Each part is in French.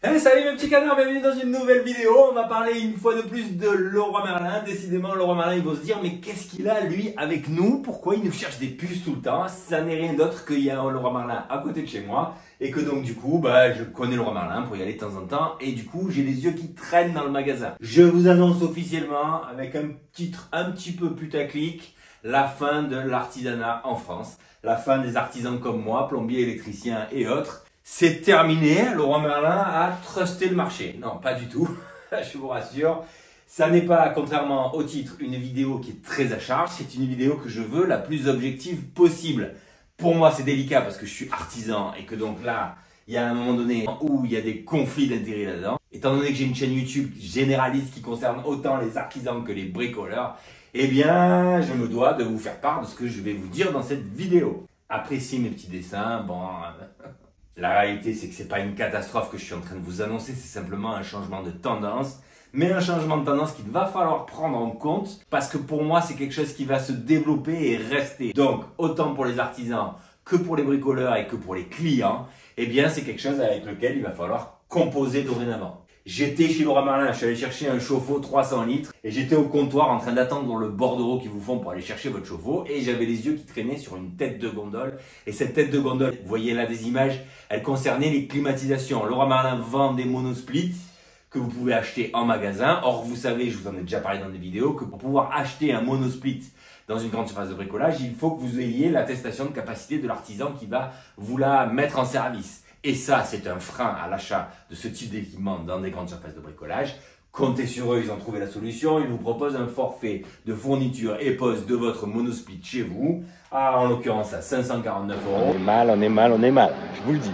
Hey, salut mes petits canards, bienvenue dans une nouvelle vidéo. On va parler une fois de plus de Leroy Merlin. Décidément, Leroy Merlin, il va se dire, mais qu'est-ce qu'il a lui avec nous? Pourquoi il nous cherche des puces tout le temps? Ça n'est rien d'autre qu'il y a un Leroy Merlin à côté de chez moi. Et que donc du coup, je connais Leroy Merlin pour y aller de temps en temps. Et du coup, j'ai les yeux qui traînent dans le magasin. Je vous annonce officiellement, avec un titre un petit peu putaclic, la fin de l'artisanat en France. La fin des artisans comme moi, plombiers, électriciens et autres. C'est terminé, Leroy Merlin a trusté le marché. Non, pas du tout, je vous rassure. Ça n'est pas, contrairement au titre, une vidéo qui est très à charge. C'est une vidéo que je veux la plus objective possible. Pour moi, c'est délicat parce que je suis artisan et que donc là, il y a un moment donné où il y a des conflits d'intérêts là-dedans. Étant donné que j'ai une chaîne YouTube généraliste qui concerne autant les artisans que les bricoleurs, eh bien, je me dois de vous faire part de ce que je vais vous dire dans cette vidéo. Appréciez mes petits dessins, bon... La réalité, c'est que c'est pas une catastrophe que je suis en train de vous annoncer, c'est simplement un changement de tendance. Mais un changement de tendance qu'il va falloir prendre en compte parce que pour moi, c'est quelque chose qui va se développer et rester. Donc, autant pour les artisans que pour les bricoleurs et que pour les clients, eh bien, c'est quelque chose avec lequel il va falloir composer dorénavant. J'étais chez Leroy Merlin, je suis allé chercher un chauffe-eau 300 litres et j'étais au comptoir en train d'attendre le bordereau qu'ils vous font pour aller chercher votre chauffe-eau et j'avais les yeux qui traînaient sur une tête de gondole. Et cette tête de gondole, vous voyez là des images, elle concernait les climatisations. Leroy Merlin vend des monosplits que vous pouvez acheter en magasin. Or, vous savez, je vous en ai déjà parlé dans des vidéos, que pour pouvoir acheter un monosplit dans une grande surface de bricolage, il faut que vous ayez l'attestation de capacité de l'artisan qui va vous la mettre en service. Et ça, c'est un frein à l'achat de ce type d'équipement dans des grandes surfaces de bricolage. Comptez sur eux, ils ont trouvé la solution. Ils vous proposent un forfait de fourniture et pose de votre monosplit chez vous, en l'occurrence à 549 €. On est mal, je vous le dis.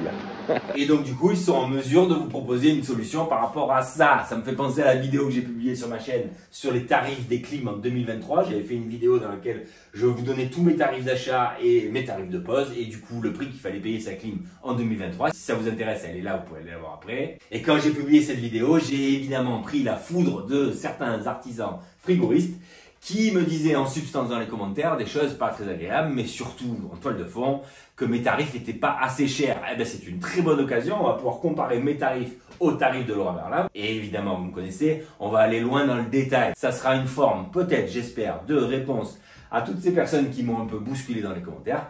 Et donc du coup, ils sont en mesure de vous proposer une solution par rapport à ça. Ça me fait penser à la vidéo que j'ai publiée sur ma chaîne sur les tarifs des clims en 2023. J'avais fait une vidéo dans laquelle je vous donnais tous mes tarifs d'achat et mes tarifs de pose et du coup le prix qu'il fallait payer sa clim en 2023. Si ça vous intéresse, elle est là, vous pouvez aller la voir après. Et quand j'ai publié cette vidéo, j'ai évidemment pris la foudre de certains artisans frigoristes qui me disaient en substance dans les commentaires des choses pas très agréables, mais surtout en toile de fond, que mes tarifs n'étaient pas assez chers. Eh bien, c'est une très bonne occasion, on va pouvoir comparer mes tarifs aux tarifs de Leroy Merlin. Et évidemment, vous me connaissez, on va aller loin dans le détail. Ça sera une forme, peut-être, j'espère, de réponse à toutes ces personnes qui m'ont un peu bousculé dans les commentaires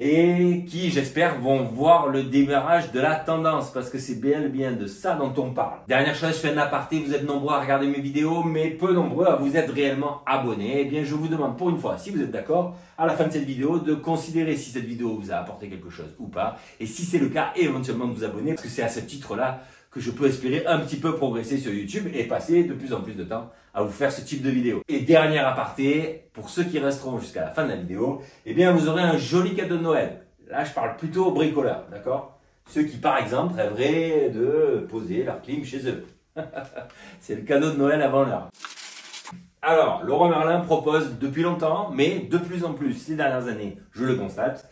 et qui, j'espère, vont voir le démarrage de la tendance parce que c'est bien de ça dont on parle. Dernière chose, je fais un aparté, vous êtes nombreux à regarder mes vidéos, mais peu nombreux à vous être réellement abonnés. Eh bien, je vous demande pour une fois, si vous êtes d'accord, à la fin de cette vidéo, de considérer si cette vidéo vous a apporté quelque chose ou pas. Et si c'est le cas, éventuellement de vous abonner, parce que c'est à ce titre-là que je peux espérer un petit peu progresser sur YouTube et passer de plus en plus de temps à vous faire ce type de vidéo. Et dernier aparté, pour ceux qui resteront jusqu'à la fin de la vidéo, eh bien vous aurez un joli cadeau de Noël. Là, je parle plutôt aux bricoleurs, d'accord? Ceux qui, par exemple, rêveraient de poser leur clim chez eux. C'est le cadeau de Noël avant l'heure. Alors, Leroy Merlin propose depuis longtemps, mais de plus en plus ces dernières années, je le constate,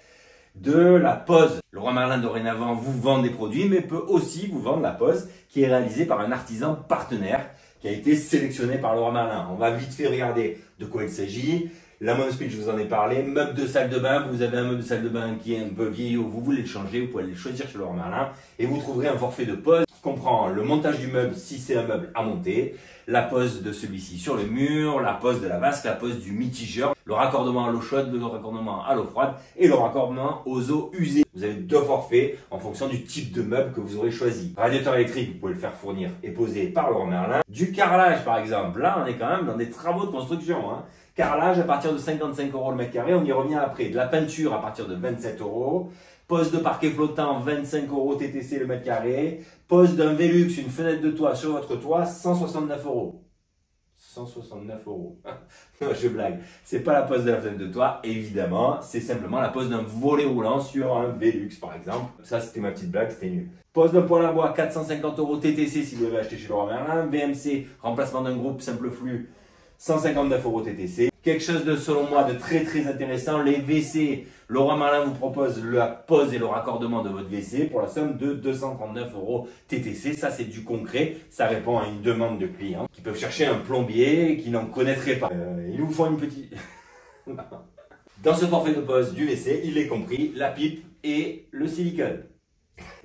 de la pose. Leroy Merlin dorénavant vous vend des produits, mais peut aussi vous vendre la pose qui est réalisée par un artisan partenaire qui a été sélectionné par Leroy Merlin. On va vite fait regarder de quoi il s'agit. La monosplit, je vous en ai parlé. Meuble de salle de bain, vous avez un meuble de salle de bain qui est un peu vieillot, vous voulez le changer, vous pouvez le choisir chez Leroy Merlin et vous trouverez un forfait de pose qui comprend le montage du meuble si c'est un meuble à monter, la pose de celui-ci sur le mur, la pose de la vasque, la pose du mitigeur, le raccordement à l'eau chaude, le raccordement à l'eau froide et le raccordement aux eaux usées. Vous avez deux forfaits en fonction du type de meuble que vous aurez choisi. Radiateur électrique, vous pouvez le faire fournir et poser par Leroy Merlin. Du carrelage par exemple, là on est quand même dans des travaux de construction. Carrelage à partir de 55 € le mètre carré, on y revient après. De la peinture à partir de 27 €. Pose de parquet flottant, 25 € TTC le mètre carré. Pose d'un Velux, une fenêtre de toit sur votre toit, 169 €. 169 €. Non, je blague. C'est pas la pose de la fenêtre de toit, évidemment. C'est simplement la pose d'un volet roulant sur un Velux, par exemple. Ça, c'était ma petite blague, c'était nul. Pose d'un poêle à bois, 450 € TTC si vous l'avez acheté chez Leroy Merlin. VMC, remplacement d'un groupe simple flux, 159 € TTC. Quelque chose de, selon moi, de très intéressant, les WC. Leroy Merlin vous propose la pose et le raccordement de votre WC pour la somme de 239 € TTC. Ça, c'est du concret. Ça répond à une demande de clients qui peuvent chercher un plombier qui n'en connaîtrait pas. Ils vous font une petite... Dans ce forfait de pose du WC, il est compris la pipe et le silicone.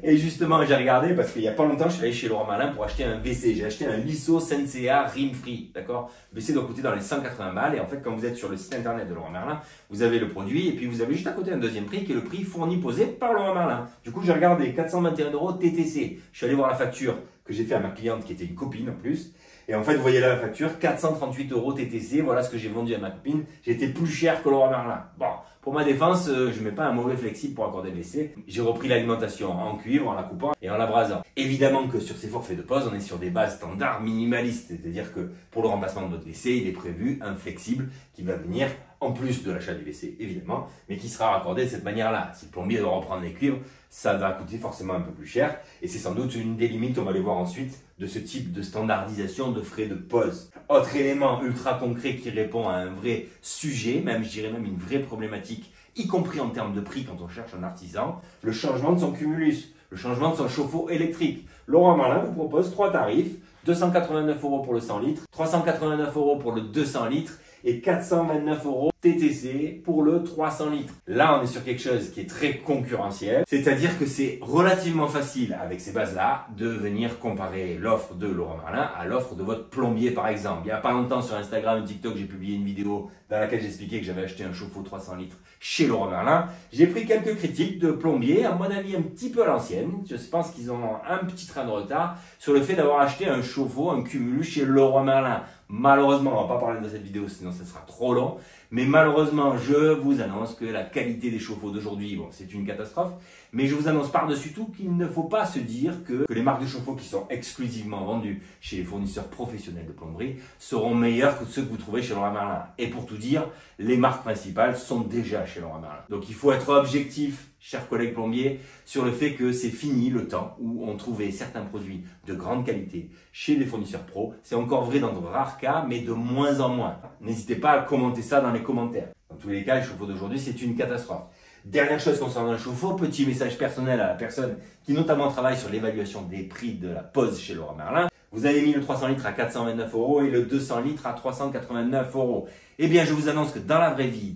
Et justement, j'ai regardé parce qu'il n'y a pas longtemps, je suis allé chez Leroy Merlin pour acheter un WC. J'ai acheté un Lisso Sensea Rim Free, d'accord? Le WC doit coûter dans les 180 balles. Et en fait, quand vous êtes sur le site internet de Leroy Merlin, vous avez le produit et puis vous avez juste à côté un deuxième prix qui est le prix fourni posé par Leroy Merlin. Du coup, j'ai regardé 421 € TTC. Je suis allé voir la facture que j'ai fait à ma cliente qui était une copine en plus. Et en fait, vous voyez là la facture, 438 € TTC. Voilà ce que j'ai vendu à ma copine. J'ai été plus cher que Leroy Merlin. Bon, pour ma défense, je mets pas un mauvais flexible pour accorder le WC. J'ai repris l'alimentation en cuivre, en la coupant et en la brasant. Évidemment que sur ces forfaits de pause, on est sur des bases standards minimalistes. C'est-à-dire que pour le remplacement de votre WC, il est prévu un flexible qui va venir en plus de l'achat du WC, évidemment, mais qui sera raccordé de cette manière-là. Si le plombier doit reprendre les cuivres, ça va coûter forcément un peu plus cher. Et c'est sans doute une des limites, on va les voir ensuite, de ce type de standardisation de frais de pause. Autre élément ultra concret qui répond à un vrai sujet, même je dirais même une vraie problématique, y compris en termes de prix quand on cherche un artisan, le changement de son cumulus, le changement de son chauffe-eau électrique. Leroy Merlin vous propose 3 tarifs, 289 € pour le 100 litres, 389 € pour le 200 litres et 429 € TTC pour le 300 litres. Là, on est sur quelque chose qui est très concurrentiel, c'est-à-dire que c'est relativement facile avec ces bases-là de venir comparer l'offre de Leroy Merlin à l'offre de votre plombier par exemple. Il n'y a pas longtemps sur Instagram et TikTok, j'ai publié une vidéo dans laquelle j'expliquais que j'avais acheté un chauffe-eau 300 litres chez Leroy Merlin. J'ai pris quelques critiques de plombiers, à mon avis un petit peu à l'ancienne. Je pense qu'ils ont un petit train de retard sur le fait d'avoir acheté un chauffe-eau, un cumulus chez Leroy Merlin. Malheureusement, on va pas parler de cette vidéo, sinon ça sera trop long. Mais malheureusement, je vous annonce que la qualité des chauffe-eau d'aujourd'hui, bon, c'est une catastrophe. Mais je vous annonce par-dessus tout qu'il ne faut pas se dire que les marques de chauffe-eau qui sont exclusivement vendues chez les fournisseurs professionnels de plomberie seront meilleures que ceux que vous trouvez chez Leroy Merlin. Et pour tout dire, les marques principales sont déjà chez Leroy Merlin. Donc il faut être objectif, chers collègues plombiers, sur le fait que c'est fini le temps où on trouvait certains produits de grande qualité chez les fournisseurs pro. C'est encore vrai dans de rares cas, mais de moins en moins. N'hésitez pas à commenter ça dans les commentaires. Dans tous les cas, les chauffe-eau d'aujourd'hui, c'est une catastrophe. Dernière chose concernant le chauffe-eau, petit message personnel à la personne qui notamment travaille sur l'évaluation des prix de la pause chez Leroy Merlin. Vous avez mis le 300 litres à 429 € et le 200 litres à 389 €. Eh bien, je vous annonce que dans la vraie vie,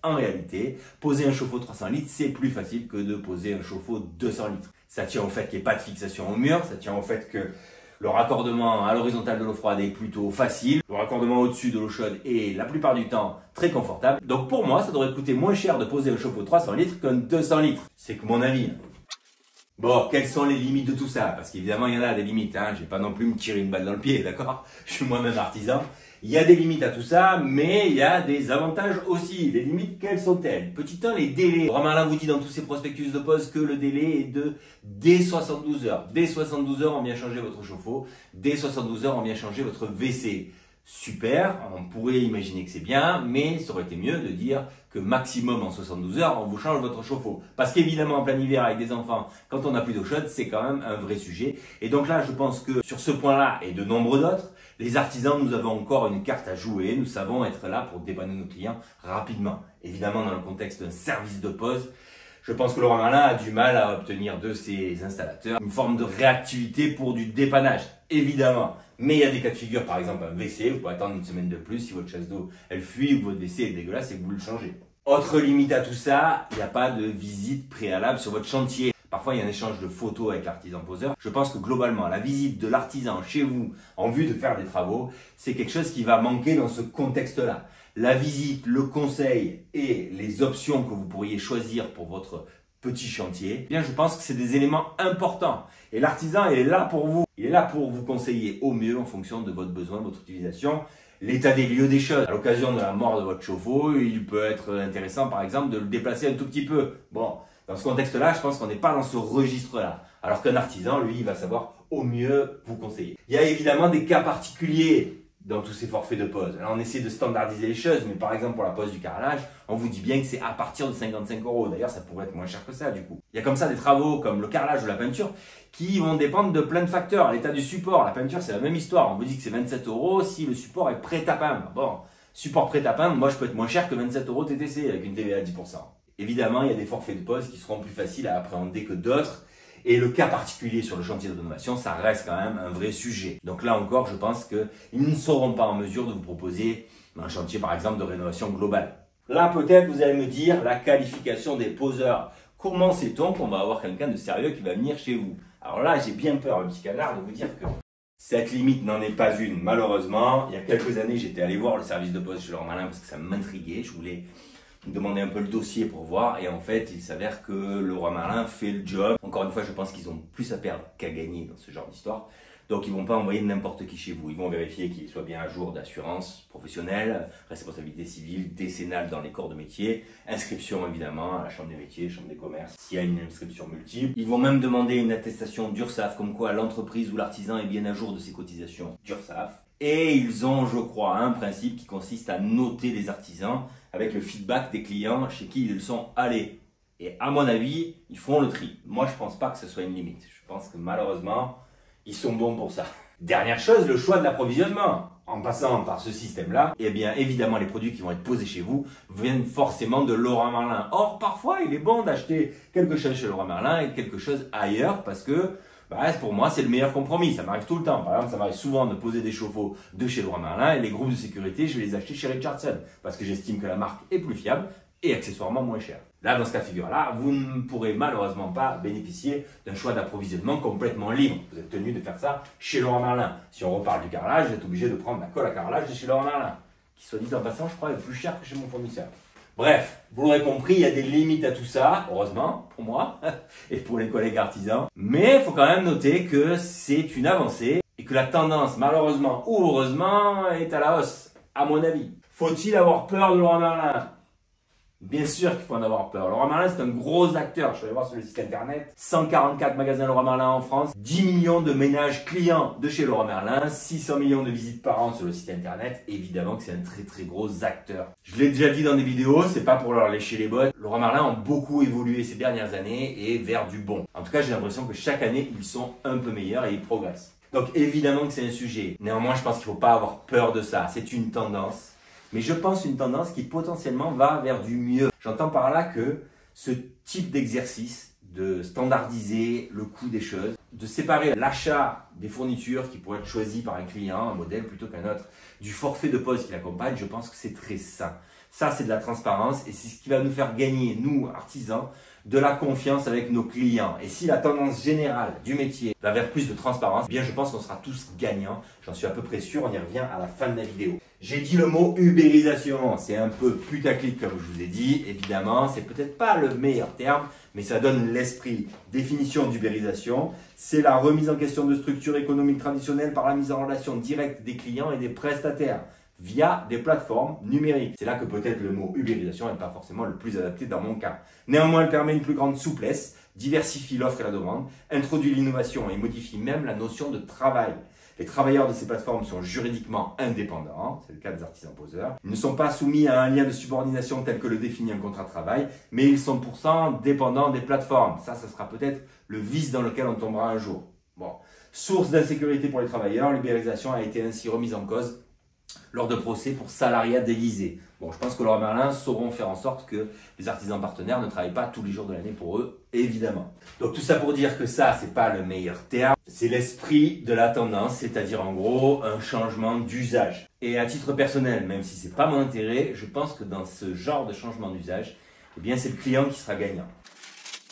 en réalité, poser un chauffe-eau 300 litres, c'est plus facile que de poser un chauffe-eau 200 litres. Ça tient au fait qu'il n'y ait pas de fixation au mur, ça tient au fait que le raccordement à l'horizontale de l'eau froide est plutôt facile. Le raccordement au-dessus de l'eau chaude est la plupart du temps très confortable. Donc pour moi, ça devrait coûter moins cher de poser un chauffe-eau 300 litres qu'un 200 litres. C'est que mon avis. Bon, quelles sont les limites de tout ça? Parce qu'évidemment, il y en a des limites. Je vais pas non plus me tirer une balle dans le pied, d'accord? Je suis moi-même artisan. Il y a des limites à tout ça, mais il y a des avantages aussi. Les limites, quelles sont-elles? Petit 1, les délais. Leroy Merlin vous dit dans tous ses prospectus de pause que le délai est de dès 72 heures. Dès 72 heures, on vient changer votre chauffe-eau. Dès 72 heures, on vient changer votre WC. Super, on pourrait imaginer que c'est bien, mais ça aurait été mieux de dire que maximum en 72 heures, on vous change votre chauffe-eau. Parce qu'évidemment, en plein hiver avec des enfants, quand on n'a plus d'eau chaude, c'est quand même un vrai sujet. Et donc là, je pense que sur ce point-là et de nombreux d'autres, les artisans, nous avons encore une carte à jouer. Nous savons être là pour dépanner nos clients rapidement. Évidemment, dans le contexte d'un service de pause, je pense que Leroy Merlin a du mal à obtenir de ses installateurs une forme de réactivité pour du dépannage, évidemment. Mais il y a des cas de figure, par exemple un WC, vous pouvez attendre une semaine de plus si votre chasse d'eau elle fuit ou que votre WC est dégueulasse et que vous le changez. Autre limite à tout ça, il n'y a pas de visite préalable sur votre chantier. Parfois, il y a un échange de photos avec l'artisan poseur. Je pense que globalement, la visite de l'artisan chez vous en vue de faire des travaux, c'est quelque chose qui va manquer dans ce contexte-là. La visite, le conseil et les options que vous pourriez choisir pour votre petit chantier, eh bien, je pense que c'est des éléments importants. Et l'artisan, il est là pour vous. Il est là pour vous conseiller au mieux en fonction de votre besoin, de votre utilisation, l'état des lieux des choses. À l'occasion de la mort de votre chauffe-eau, il peut être intéressant, par exemple, de le déplacer un tout petit peu. Bon, dans ce contexte-là, je pense qu'on n'est pas dans ce registre-là. Alors qu'un artisan, lui, il va savoir au mieux vous conseiller. Il y a évidemment des cas particuliers dans tous ces forfaits de pause. Alors on essaie de standardiser les choses, mais par exemple pour la pose du carrelage, on vous dit bien que c'est à partir de 55 €. D'ailleurs, ça pourrait être moins cher que ça du coup. Il y a comme ça des travaux comme le carrelage ou la peinture qui vont dépendre de plein de facteurs. L'état du support, la peinture c'est la même histoire. On vous dit que c'est 27 € si le support est prêt à peindre. Bon, support prêt à peindre, moi je peux être moins cher que 27 € TTC avec une TVA à 10%. Évidemment, il y a des forfaits de pause qui seront plus faciles à appréhender que d'autres. Et le cas particulier sur le chantier d'automatisation, ça reste quand même un vrai sujet. Donc là encore, je pense qu'ils ne seront pas en mesure de vous proposer un chantier, par exemple, de rénovation globale. Là, peut-être, vous allez me dire, la qualification des poseurs comment sait-on qu'on va avoir quelqu'un de sérieux qui va venir chez vous? Alors là, j'ai bien peur, le petit canard, de vous dire que cette limite n'en est pas une, malheureusement. Il y a quelques années, j'étais allé voir le service de poste chez Leroy Merlin parce que ça m'intriguait. Je voulais me demander un peu le dossier pour voir. Et en fait, il s'avère que Leroy Merlin fait le job. Encore une fois, je pense qu'ils ont plus à perdre qu'à gagner dans ce genre d'histoire. Donc, ils ne vont pas envoyer n'importe qui chez vous. Ils vont vérifier qu'il soit bien à jour d'assurance professionnelle, responsabilité civile, décennale dans les corps de métier, inscription évidemment à la chambre des métiers, chambre des commerces, s'il y a une inscription multiple. Ils vont même demander une attestation d'URSSAF, comme quoi l'entreprise ou l'artisan est bien à jour de ses cotisations d'URSSAF. Et ils ont, je crois, un principe qui consiste à noter les artisans avec le feedback des clients chez qui ils sont allés. Et à mon avis, ils font le tri. Moi, je ne pense pas que ce soit une limite. Je pense que malheureusement, ils sont bons pour ça. Dernière chose, le choix de l'approvisionnement. En passant par ce système-là, eh bien évidemment les produits qui vont être posés chez vous viennent forcément de Leroy Merlin. Or parfois il est bon d'acheter quelque chose chez Leroy Merlin et quelque chose ailleurs parce que pour moi c'est le meilleur compromis. Ça m'arrive tout le temps. Par exemple, ça m'arrive souvent de poser des chauffe-eau de chez Leroy Merlin et les groupes de sécurité, je vais les acheter chez Richardson parce que j'estime que la marque est plus fiable et accessoirement moins chère. Là, dans ce cas de figure-là, vous ne pourrez malheureusement pas bénéficier d'un choix d'approvisionnement complètement libre. Vous êtes tenu de faire ça chez Leroy Merlin. Si on reparle du carrelage, vous êtes obligé de prendre la colle à carrelage de chez Leroy Merlin, qui soit dit en passant, je crois, est plus cher que chez mon fournisseur. Bref, vous l'aurez compris, il y a des limites à tout ça, heureusement, pour moi et pour les collègues artisans. Mais il faut quand même noter que c'est une avancée et que la tendance, malheureusement ou heureusement, est à la hausse, à mon avis. Faut-il avoir peur de Leroy Merlin ? Bien sûr qu'il faut en avoir peur. Leroy Merlin, c'est un gros acteur. Je suis allé voir sur le site internet. 144 magasins Leroy Merlin en France. 10 millions de ménages clients de chez Leroy Merlin. 600 millions de visites par an sur le site internet. Évidemment que c'est un très très gros acteur. Je l'ai déjà dit dans des vidéos, c'est pas pour leur lécher les bottes. Leroy Merlin ont beaucoup évolué ces dernières années et vers du bon. En tout cas, j'ai l'impression que chaque année, ils sont un peu meilleurs et ils progressent. Donc évidemment que c'est un sujet. Néanmoins, je pense qu'il ne faut pas avoir peur de ça. C'est une tendance. Mais je pense une tendance qui potentiellement va vers du mieux. J'entends par là que ce type d'exercice de standardiser le coût des choses, de séparer l'achat des fournitures qui pourraient être choisies par un client, un modèle plutôt qu'un autre, du forfait de pose qui l'accompagne, je pense que c'est très sain. Ça, c'est de la transparence et c'est ce qui va nous faire gagner, nous, artisans, de la confiance avec nos clients. Et si la tendance générale du métier va vers plus de transparence, eh bien je pense qu'on sera tous gagnants. J'en suis à peu près sûr, on y revient à la fin de la vidéo. J'ai dit le mot ubérisation, c'est un peu putaclic comme je vous ai dit, évidemment, c'est peut-être pas le meilleur terme, mais ça donne l'esprit. Définition d'ubérisation, c'est la remise en question de structures économiques traditionnelles par la mise en relation directe des clients et des prestataires via des plateformes numériques. C'est là que peut-être le mot ubérisation n'est pas forcément le plus adapté dans mon cas. Néanmoins, elle permet une plus grande souplesse, diversifie l'offre et la demande, introduit l'innovation et modifie même la notion de travail. Les travailleurs de ces plateformes sont juridiquement indépendants, c'est le cas des artisans poseurs. Ils ne sont pas soumis à un lien de subordination tel que le définit un contrat de travail, mais ils sont pourtant dépendants des plateformes. Ça sera peut-être le vice dans lequel on tombera un jour. Bon. Source d'insécurité pour les travailleurs, l'ubérisation a été ainsi remise en cause lors de procès pour salariat déguisé. Bon, je pense que Leroy Merlin sauront faire en sorte que les artisans partenaires ne travaillent pas tous les jours de l'année pour eux, évidemment. Donc tout ça pour dire que ça, c'est pas le meilleur terme, c'est l'esprit de la tendance, c'est-à-dire en gros un changement d'usage. Et à titre personnel, même si c'est pas mon intérêt, je pense que dans ce genre de changement d'usage, eh bien c'est le client qui sera gagnant.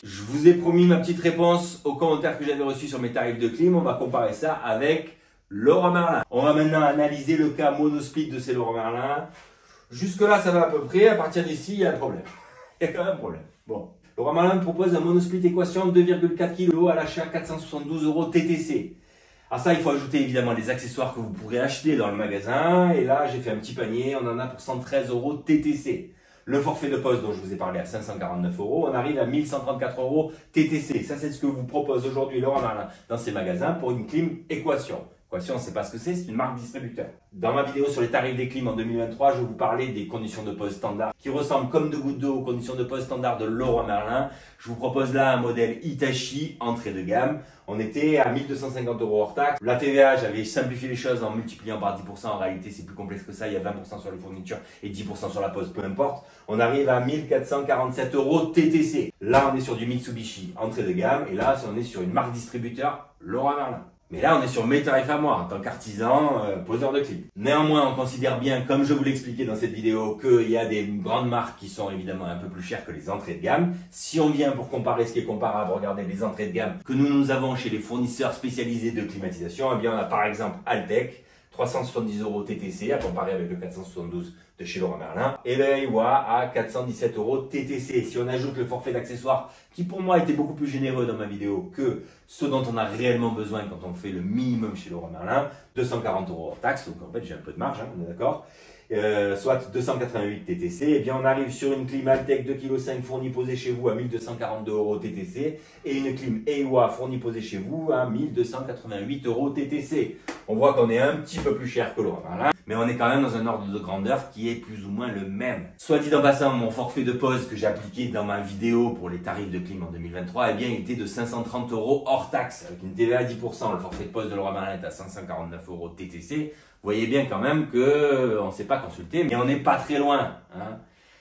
Je vous ai promis ma petite réponse aux commentaires que j'avais reçus sur mes tarifs de clim. On va comparer ça avec Leroy Merlin. On va maintenant analyser le cas monosplit de ces Leroy Merlin. Jusque là, ça va à peu près. À partir d'ici, il y a un problème. Il y a quand même un problème. Bon. Leroy Merlin me propose un monosplit équation 2,4 kg à l'achat 472 € TTC. Alors ça, il faut ajouter évidemment les accessoires que vous pourrez acheter dans le magasin. Et là, j'ai fait un petit panier. On en a pour 113 € TTC. Le forfait de pose dont je vous ai parlé à 549 €, on arrive à 1134 € TTC. Ça, c'est ce que vous propose aujourd'hui Leroy Merlin dans ses magasins pour une clim équation. Équation, on ne sait pas ce que c'est une marque distributeur. Dans ma vidéo sur les tarifs des clims en 2023, je vais vous parler des conditions de pose standard qui ressemblent comme deux gouttes d'eau aux conditions de pose standard de Leroy Merlin. Je vous propose là un modèle Hitachi entrée de gamme. On était à 1250 € hors taxe. La TVA, j'avais simplifié les choses en multipliant par 10%. En réalité, c'est plus complexe que ça. Il y a 20% sur les fournitures et 10% sur la pose, peu importe. On arrive à 1447 € TTC. Là, on est sur du Mitsubishi entrée de gamme. Et là, on est sur une marque distributeur Leroy Merlin. Mais là, on est sur mes tarifs à moi, en tant qu'artisan, poseur de clim. Néanmoins, on considère bien, comme je vous l'expliquais dans cette vidéo, qu'il y a des grandes marques qui sont évidemment un peu plus chères que les entrées de gamme. Si on vient pour comparer ce qui est comparable, regardez les entrées de gamme que nous avons chez les fournisseurs spécialisés de climatisation. Eh bien, on a par exemple Altec, 370 € TTC, à comparer avec le 472 de chez Leroy Merlin, et le Aiwa à 417 € TTC. Si on ajoute le forfait d'accessoires, qui pour moi était beaucoup plus généreux dans ma vidéo que ce dont on a réellement besoin quand on fait le minimum chez Leroy Merlin, 240 € hors taxe, donc en fait j'ai un peu de marge, hein, on est d'accord, soit 288 TTC, et bien on arrive sur une clim Altec 2,5 kg fournie posée chez vous à 1242 € TTC, et une clim Aiwa fournie posée chez vous à 1288 € TTC. On voit qu'on est un petit peu plus cher que Leroy Merlin, mais on est quand même dans un ordre de grandeur qui est plus ou moins le même. Soit dit en passant, mon forfait de pause que j'ai appliqué dans ma vidéo pour les tarifs de clim en 2023, eh bien, il était de 530 € hors taxe, avec une TVA à 10%. Le forfait de pause de Leroy Merlin est à 549 € TTC. Vous voyez bien quand même qu'on ne s'est pas consulté, mais on n'est pas très loin, hein.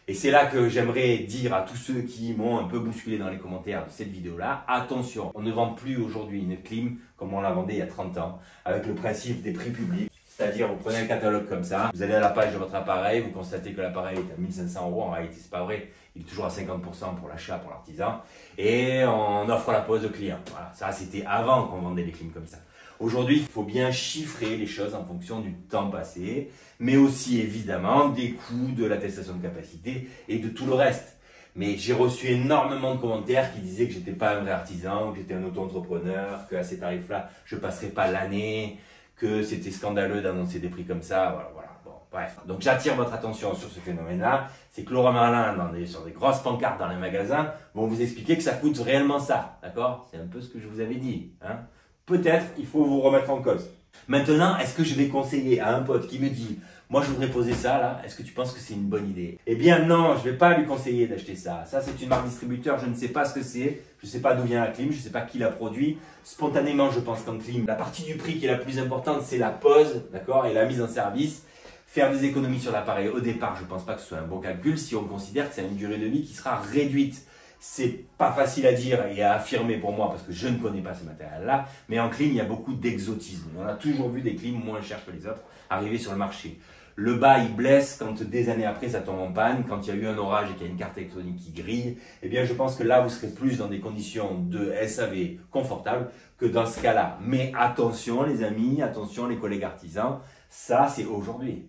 Et c'est là que j'aimerais dire à tous ceux qui m'ont un peu bousculé dans les commentaires de cette vidéo-là, attention, on ne vend plus aujourd'hui une clim comme on la vendait il y a 30 ans, avec le principe des prix publics. C'est-à-dire, vous prenez un catalogue comme ça, vous allez à la page de votre appareil, vous constatez que l'appareil est à 1500 €, en réalité c'est pas vrai, il est toujours à 50% pour l'achat, pour l'artisan, et on offre la pause au client. Voilà, ça c'était avant qu'on vendait les clims comme ça. Aujourd'hui, il faut bien chiffrer les choses en fonction du temps passé, mais aussi évidemment des coûts de l'attestation de capacité et de tout le reste. Mais j'ai reçu énormément de commentaires qui disaient que j'étais pas un vrai artisan, que j'étais un auto-entrepreneur, qu'à ces tarifs-là, je passerais pas l'année, que c'était scandaleux d'annoncer des prix comme ça, voilà. Bon, bref. Donc j'attire votre attention sur ce phénomène-là, c'est que Leroy Merlin, sur des grosses pancartes dans les magasins, vont vous expliquer que ça coûte réellement ça, d'accord? C'est un peu ce que je vous avais dit, hein. Peut-être il faut vous remettre en cause. Maintenant, est-ce que je vais conseiller à un pote qui me dit « Moi, je voudrais poser ça, là, est-ce que tu penses que c'est une bonne idée ?» Eh bien non, je ne vais pas lui conseiller d'acheter ça. Ça, c'est une marque distributeur, je ne sais pas ce que c'est, je ne sais pas d'où vient la clim, je ne sais pas qui l'a produit. Spontanément, je pense qu'en clim, la partie du prix qui est la plus importante, c'est la pose, d'accord, et la mise en service. Faire des économies sur l'appareil au départ, je ne pense pas que ce soit un bon calcul si on considère que c'est une durée de vie qui sera réduite. C'est pas facile à dire et à affirmer pour moi parce que je ne connais pas ce matériel-là, mais en clim, il y a beaucoup d'exotisme. On a toujours vu des clims moins chers que les autres arriver sur le marché. Le bas, il blesse quand des années après, ça tombe en panne. Quand il y a eu un orage et qu'il y a une carte électronique qui grille, eh bien, je pense que là, vous serez plus dans des conditions de SAV confortables que dans ce cas-là. Mais attention, les amis, attention, les collègues artisans, ça, c'est aujourd'hui.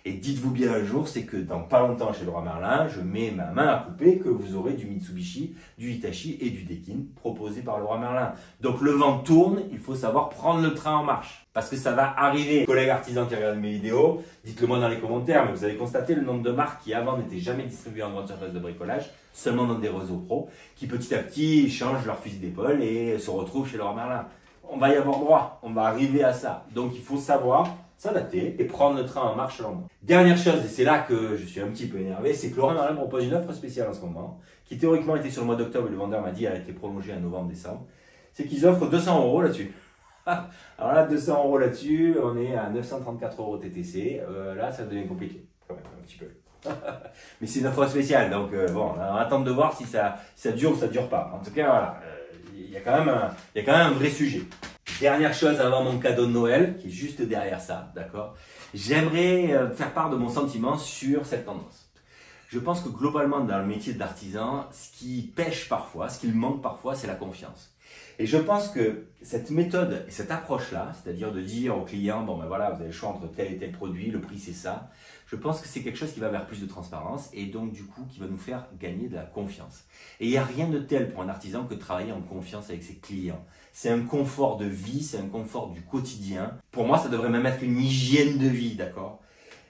Et dites-vous bien un jour, c'est que dans pas longtemps chez Leroy Merlin, je mets ma main à couper que vous aurez du Mitsubishi, du Hitachi et du Dekin proposés par Leroy Merlin. Donc le vent tourne, il faut savoir prendre le train en marche. Parce que ça va arriver. Collègues artisans qui regardent mes vidéos, dites-le moi dans les commentaires, mais vous allez constater le nombre de marques qui avant n'étaient jamais distribuées en grande surface de bricolage, seulement dans des réseaux pro, qui petit à petit changent leur fusil d'épaule et se retrouvent chez Leroy Merlin. On va y avoir droit, on va arriver à ça. Donc il faut savoir s'adapter et prendre le train en marche selon moi. Dernière chose, et c'est là que je suis un petit peu énervé, c'est que Leroy Merlin propose une offre spéciale en ce moment, qui théoriquement était sur le mois d'octobre et le vendeur m'a dit qu'elle a été prolongée à novembre-décembre. C'est qu'ils offrent 200 € là-dessus. Alors là, 200 € là-dessus, on est à 934 € TTC. Là, ça devient compliqué, quand même, un petit peu. Mais c'est une offre spéciale, donc bon, on va attendre de voir si ça dure ou ça dure pas. En tout cas, voilà, il y a quand même un vrai sujet. Dernière chose avant mon cadeau de Noël, qui est juste derrière ça, d'accord? J'aimerais faire part de mon sentiment sur cette tendance. Je pense que globalement, dans le métier d'artisan, ce qui pêche parfois, ce qui manque parfois, c'est la confiance. Et je pense que cette méthode et cette approche-là, c'est-à-dire de dire au client, bon ben voilà, vous avez le choix entre tel et tel produit, le prix c'est ça, je pense que c'est quelque chose qui va vers plus de transparence et donc du coup qui va nous faire gagner de la confiance. Et il n'y a rien de tel pour un artisan que de travailler en confiance avec ses clients. C'est un confort de vie, c'est un confort du quotidien. Pour moi, ça devrait même être une hygiène de vie, d'accord ?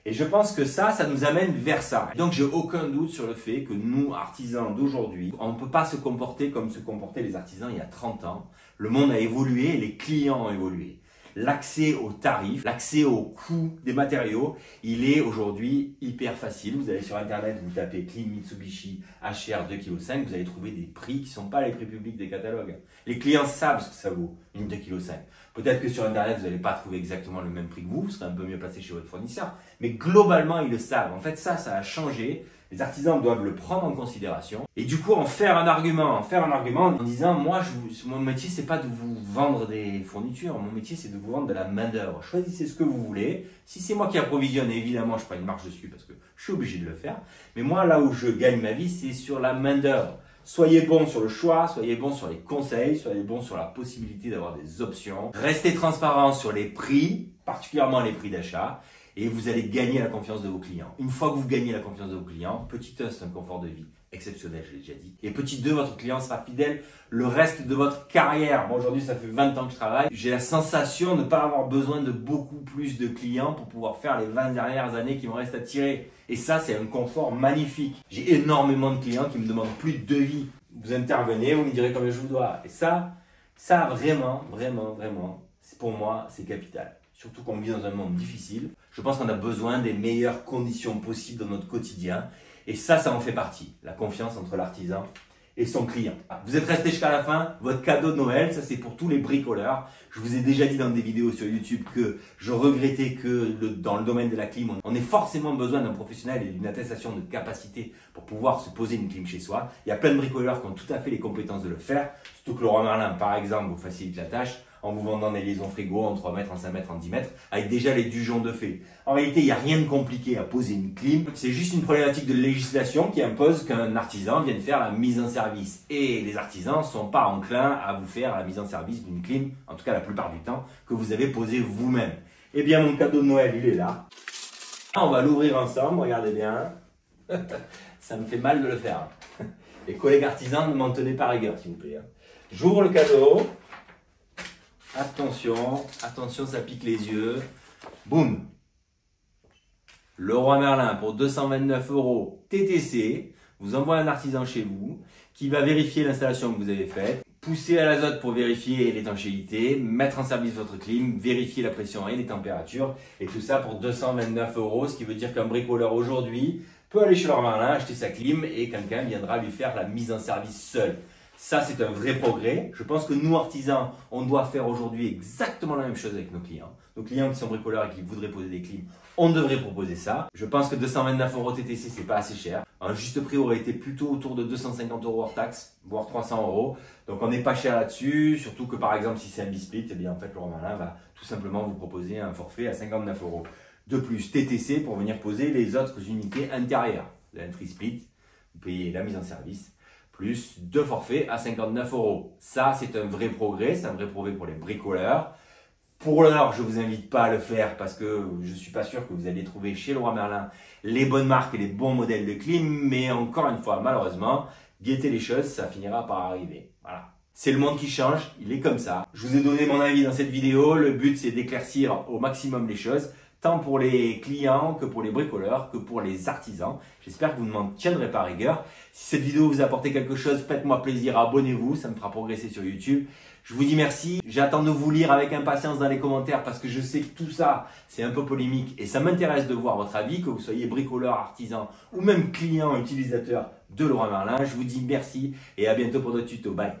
Et je pense que ça nous amène vers ça. Donc, j'ai aucun doute sur le fait que nous, artisans d'aujourd'hui, on ne peut pas se comporter comme se comportaient les artisans il y a 30 ans. Le monde a évolué, les clients ont évolué. L'accès aux tarifs, l'accès aux coûts des matériaux, il est aujourd'hui hyper facile. Vous allez sur Internet, vous tapez Clim Mitsubishi HR 2,5 kg, vous allez trouver des prix qui ne sont pas les prix publics des catalogues. Les clients savent ce que ça vaut, une 2,5 kg. Peut-être que sur Internet, vous n'allez pas trouver exactement le même prix que vous serez un peu mieux placé chez votre fournisseur. Mais globalement, ils le savent. En fait, ça a changé Les artisans doivent le prendre en considération et du coup en faire un argument en disant moi mon métier c'est pas de vous vendre des fournitures, mon métier c'est de vous vendre de la main d'œuvre. Choisissez ce que vous voulez. Si c'est moi qui approvisionne, évidemment je prends une marge dessus parce que je suis obligé de le faire. Mais moi là où je gagne ma vie c'est sur la main d'œuvre. Soyez bon sur le choix, soyez bon sur les conseils, soyez bon sur la possibilité d'avoir des options. Restez transparent sur les prix, particulièrement les prix d'achat. Et vous allez gagner la confiance de vos clients. Une fois que vous gagnez la confiance de vos clients, petit 1, c'est un confort de vie exceptionnel, je l'ai déjà dit. Et petit 2, votre client sera fidèle le reste de votre carrière. Moi, aujourd'hui, ça fait 20 ans que je travaille. J'ai la sensation de ne pas avoir besoin de beaucoup plus de clients pour pouvoir faire les 20 dernières années qui me restent à tirer. Et ça, c'est un confort magnifique. J'ai énormément de clients qui me demandent plus de devis. Vous intervenez, vous me direz combien je vous dois. Et ça vraiment, pour moi, c'est capital. Surtout qu'on vit dans un monde difficile. Je pense qu'on a besoin des meilleures conditions possibles dans notre quotidien. Et ça en fait partie. La confiance entre l'artisan et son client. Vous êtes resté jusqu'à la fin. Votre cadeau de Noël, ça c'est pour tous les bricoleurs. Je vous ai déjà dit dans des vidéos sur YouTube que je regrettais que dans le domaine de la clim, on ait forcément besoin d'un professionnel et d'une attestation de capacité pour pouvoir se poser une clim chez soi. Il y a plein de bricoleurs qui ont tout à fait les compétences de le faire. Surtout que Leroy Merlin, par exemple, vous facilite la tâche en vous vendant des liaisons frigo en 3 mètres, en 5 mètres, en 10 mètres, avec déjà les dugeons de fait. En réalité, il n'y a rien de compliqué à poser une clim. C'est juste une problématique de législation qui impose qu'un artisan vienne faire la mise en service. Et les artisans ne sont pas enclins à vous faire la mise en service d'une clim, en tout cas la plupart du temps, que vous avez posée vous-même. Eh bien, mon cadeau de Noël, il est là. On va l'ouvrir ensemble, regardez bien. Ça me fait mal de le faire. Les collègues artisans, ne m'en tenez pas rigueur, s'il vous plaît. J'ouvre le cadeau. Attention, attention, ça pique les yeux. Boum. Leroy Merlin pour 229 € TTC vous envoie un artisan chez vous qui va vérifier l'installation que vous avez faite, pousser à l'azote pour vérifier l'étanchéité, mettre en service votre clim, vérifier la pression et les températures. Et tout ça pour 229 €, ce qui veut dire qu'un bricoleur aujourd'hui peut aller chez Leroy Merlin, acheter sa clim et quelqu'un viendra lui faire la mise en service seul. Ça, c'est un vrai progrès. Je pense que nous, artisans, on doit faire aujourd'hui exactement la même chose avec nos clients. Nos clients qui sont bricoleurs et qui voudraient poser des clims, on devrait proposer ça. Je pense que 229 € TTC, c'est pas assez cher. Un juste prix aurait été plutôt autour de 250 € hors taxe, voire 300 €. Donc, on n'est pas cher là-dessus. Surtout que, par exemple, si c'est un bisplit, eh bien, en fait, Leroy Merlin va tout simplement vous proposer un forfait à 59 € de plus TTC pour venir poser les autres unités intérieures. Vous avez un tri-split, vous payez la mise en service, plus 2 forfaits à 59 €. Ça, c'est un vrai progrès, c'est un vrai progrès pour les bricoleurs. Pour l'heure, je ne vous invite pas à le faire parce que je ne suis pas sûr que vous allez trouver chez Leroy Merlin les bonnes marques et les bons modèles de clim. Mais encore une fois, malheureusement, guettez les choses, ça finira par arriver. Voilà. C'est le monde qui change, il est comme ça. Je vous ai donné mon avis dans cette vidéo. Le but, c'est d'éclaircir au maximum les choses, tant pour les clients que pour les bricoleurs, que pour les artisans. J'espère que vous ne m'en tiendrez pas rigueur. Si cette vidéo vous a apporté quelque chose, faites-moi plaisir, abonnez-vous, ça me fera progresser sur YouTube. Je vous dis merci, j'attends de vous lire avec impatience dans les commentaires parce que je sais que tout ça, c'est un peu polémique et ça m'intéresse de voir votre avis, que vous soyez bricoleur, artisan ou même client, utilisateur de Leroy Merlin. Je vous dis merci et à bientôt pour d'autres tutos. Bye.